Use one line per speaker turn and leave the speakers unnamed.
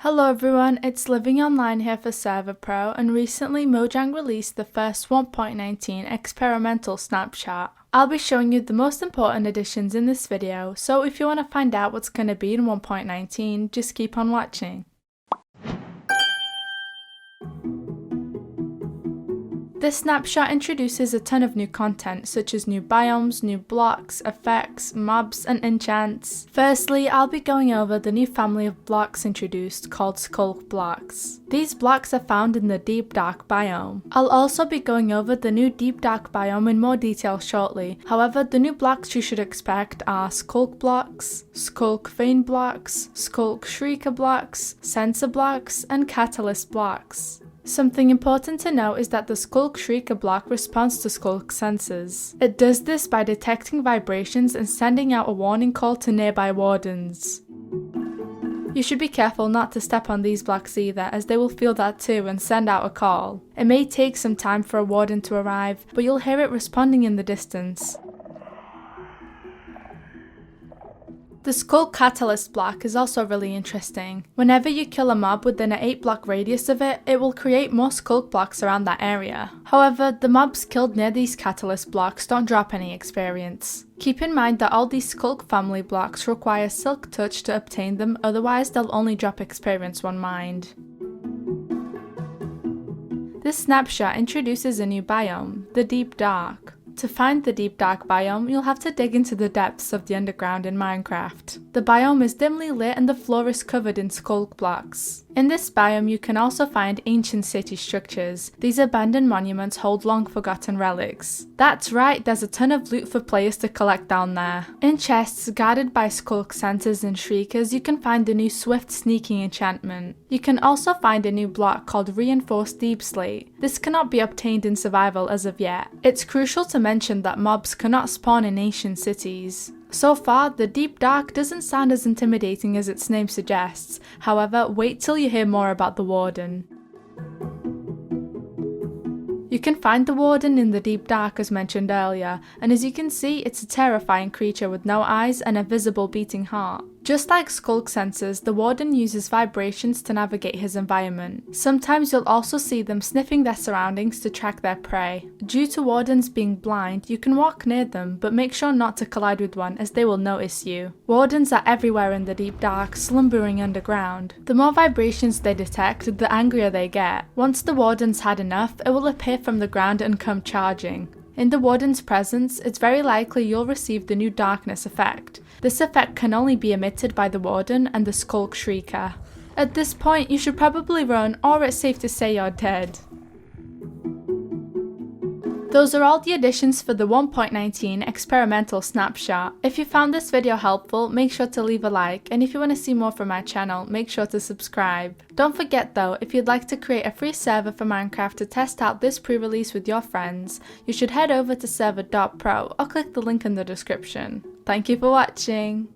Hello everyone, it's Living Online here for Server.pro, and recently Mojang released the first 1.19 Experimental Snapshot. I'll be showing you the most important additions in this video, so if you want to find out what's going to be in 1.19, just keep on watching. This snapshot introduces a ton of new content, such as new biomes, new blocks, effects, mobs, and enchants. Firstly, I'll be going over the new family of blocks introduced called Sculk Blocks. These blocks are found in the Deep Dark biome. I'll also be going over the new Deep Dark biome in more detail shortly. However, the new blocks you should expect are Sculk Blocks, Sculk Vein Blocks, Sculk Shrieker Blocks, Sensor Blocks, and Catalyst Blocks. Something important to note is that the Sculk Shrieker block responds to Sculk sensors. It does this by detecting vibrations and sending out a warning call to nearby wardens. You should be careful not to step on these blocks either, as they will feel that too and send out a call. It may take some time for a warden to arrive, but you'll hear it responding in the distance. The Sculk Catalyst block is also really interesting. Whenever you kill a mob within an 8 block radius of it, it will create more Sculk blocks around that area. However, the mobs killed near these Catalyst blocks don't drop any experience. Keep in mind that all these Sculk family blocks require Silk Touch to obtain them, otherwise they'll only drop experience when mined. This snapshot introduces a new biome, the Deep Dark. To find the Deep Dark biome, you'll have to dig into the depths of the underground in Minecraft. The biome is dimly lit and the floor is covered in Sculk blocks. In this biome you can also find ancient city structures. These abandoned monuments hold long forgotten relics. That's right, there's a ton of loot for players to collect down there. In chests guarded by Sculk sensors and shriekers, you can find the new Swift Sneaking enchantment. You can also find a new block called Reinforced Deep Slate. This cannot be obtained in survival as of yet. It's crucial to mention that mobs cannot spawn in ancient cities. So far, the Deep Dark doesn't sound as intimidating as its name suggests. However, wait till you hear more about the Warden. You can find the Warden in the Deep Dark as mentioned earlier, and as you can see, it's a terrifying creature with no eyes and a visible beating heart. Just like Sculk sensors, the Warden uses vibrations to navigate his environment. Sometimes you'll also see them sniffing their surroundings to track their prey. Due to Wardens being blind, you can walk near them, but make sure not to collide with one as they will notice you. Wardens are everywhere in the Deep Dark, slumbering underground. The more vibrations they detect, the angrier they get. Once the Warden's had enough, it will appear from the ground and come charging. In the Warden's presence, it's very likely you'll receive the new Darkness effect. This effect can only be emitted by the Warden and the Sculk Shrieker. At this point, you should probably run, or it's safe to say you're dead. Those are all the additions for the 1.19 Experimental Snapshot. If you found this video helpful, make sure to leave a like, and if you want to see more from my channel, make sure to subscribe. Don't forget though, if you'd like to create a free server for Minecraft to test out this pre-release with your friends, you should head over to Server.pro or click the link in the description. Thank you for watching!